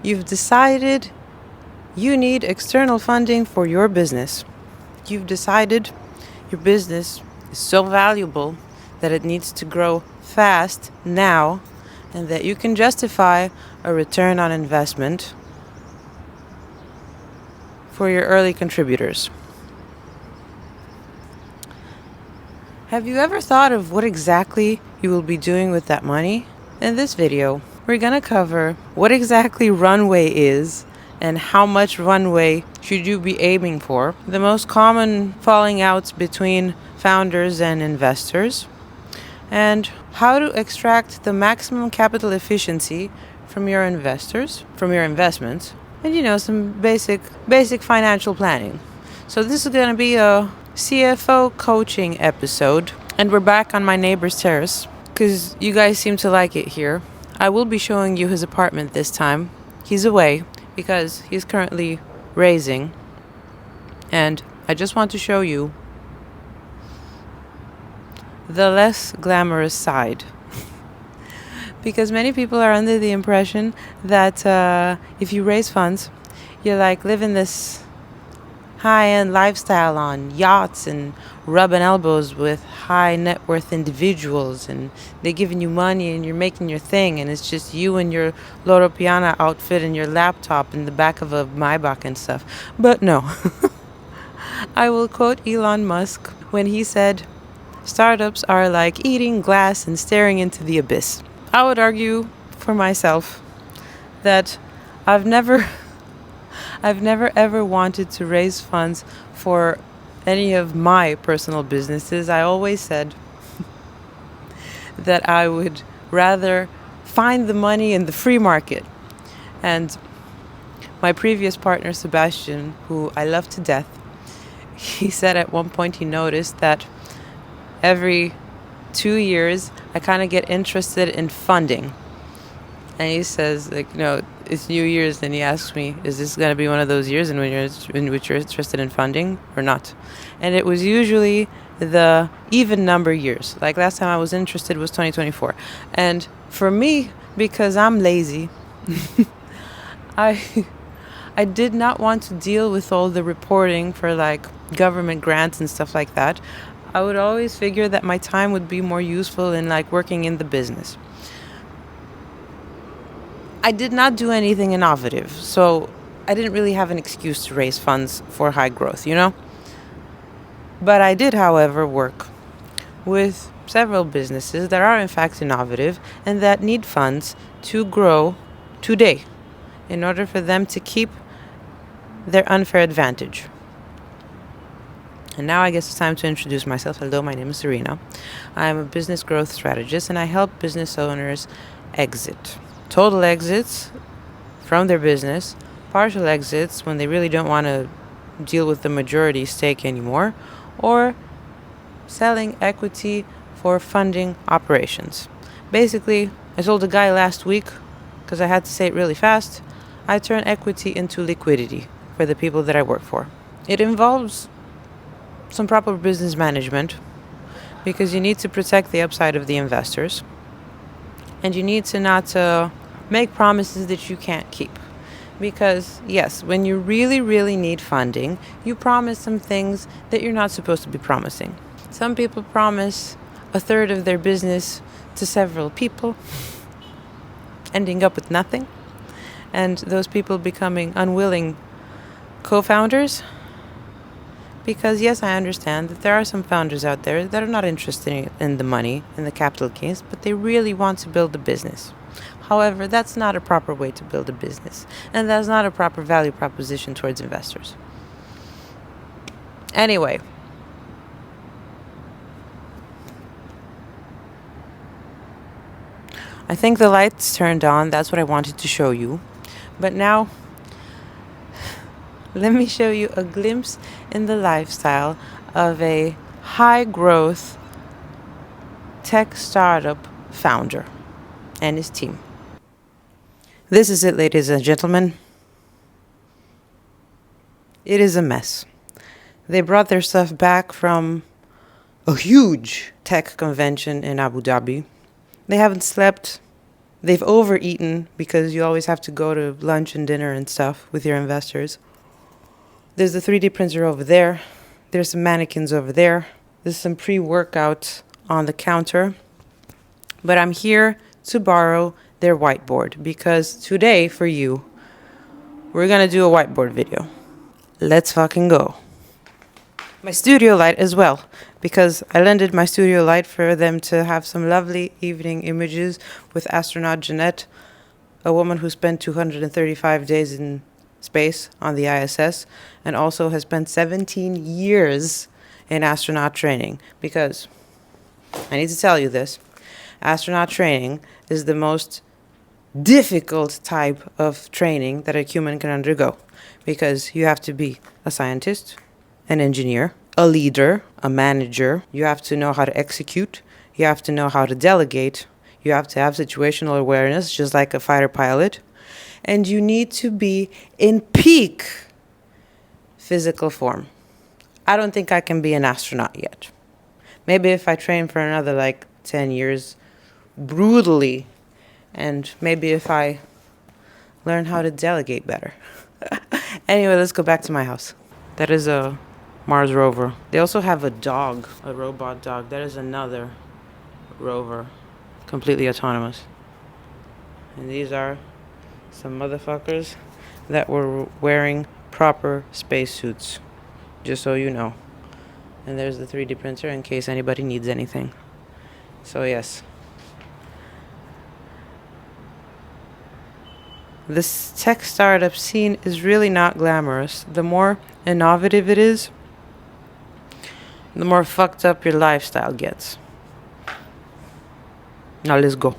You've decided you need external funding for your business. You've decided your business is so valuable that it needs to grow fast now and that you can justify a return on investment for your early contributors. Have you ever thought of what exactly you will be doing with that money? In this video, we're going to cover what exactly runway is and how much runway should you be aiming for, the most common falling outs between founders and investors, and how to extract the maximum capital efficiency from your investors, from your investments, and some basic financial planning. So this is going to be a CFO coaching episode, and we're back on my neighbor's terrace because you guys seem to like it here. I will be showing you his apartment this time. He's away because he's currently raising, and I just want to show you the less glamorous side. Because many people are under the impression that if you raise funds, you're like living this high-end lifestyle on yachts and rubbing elbows with high net worth individuals, and they're giving you money and you're making your thing, and it's just you and your Loro Piana outfit and your laptop in the back of a Maybach and stuff. But no. I will quote Elon Musk when he said, "Startups are like eating glass and staring into the abyss." I would argue for myself that I've never ever wanted to raise funds for any of my personal businesses. I always said that I would rather find the money in the free market. And my previous partner, Sebastian, who I love to death, he said at one point he noticed that every 2 years I kind of get interested in funding. And he says, it's New Year's, and he asks me, is this going to be one of those years in which you're interested in funding or not? And it was usually the even number years. Like last time I was interested was 2024. And for me, because I'm lazy, I did not want to deal with all the reporting for like government grants and stuff like that. I would always figure that my time would be more useful in like working in the business. I did not do anything innovative, so I didn't really have an excuse to raise funds for high growth, But I did, however, work with several businesses that are in fact innovative and that need funds to grow today in order for them to keep their unfair advantage. And now I guess it's time to introduce myself. Hello, my name is Serena. I'm a business growth strategist, and I help business owners exit. Total exits from their business, partial exits when they really don't want to deal with the majority stake anymore, or selling equity for funding operations. Basically, I told a guy last week, because I had to say it really fast, I turn equity into liquidity for the people that I work for. It involves some proper business management, because you need to protect the upside of the investors, and you need to not make promises that you can't keep. Because yes, when you really, really need funding, you promise some things that you're not supposed to be promising. Some people promise a third of their business to several people, ending up with nothing, and those people becoming unwilling co-founders. Because yes, I understand that there are some founders out there that are not interested in the money, in the capital gains, but they really want to build a business. However, that's not a proper way to build a business, and that's not a proper value proposition towards investors. Anyway, I think the lights turned on. That's what I wanted to show you. But now, let me show you a glimpse in the lifestyle of a high-growth tech startup founder and his team. This is it, ladies and gentlemen. It is a mess. They brought their stuff back from a huge tech convention in Abu Dhabi. They haven't slept They've overeaten because you always have to go to lunch and dinner and stuff with your investors. There's the 3D printer over there. There's some mannequins over there. There's some pre-workout on the counter. But I'm here to borrow their whiteboard because today, for you, we're gonna do a whiteboard video. Let's fucking go. My studio light as well, because I lended my studio light for them to have some lovely evening images with astronaut Jeanette, a woman who spent 235 days in space on the ISS and also has spent 17 years in astronaut training. Because I need to tell you this, astronaut training is the most difficult type of training that a human can undergo, because you have to be a scientist, an engineer, a leader, a manager. You have to know how to execute. You have to know how to delegate. You have to have situational awareness, just like a fighter pilot. And you need to be in peak physical form. I don't think I can be an astronaut yet. Maybe if I train for another 10 years brutally, and maybe if I learn how to delegate better. Anyway, let's go back to my house. That is a Mars rover. They also have a dog, a robot dog. That is another rover, completely autonomous. And these are some motherfuckers that were wearing proper spacesuits, just so you know. And there's the 3D printer in case anybody needs anything. So yes. This tech startup scene is really not glamorous. The more innovative it is, the more fucked up your lifestyle gets. Now let's go.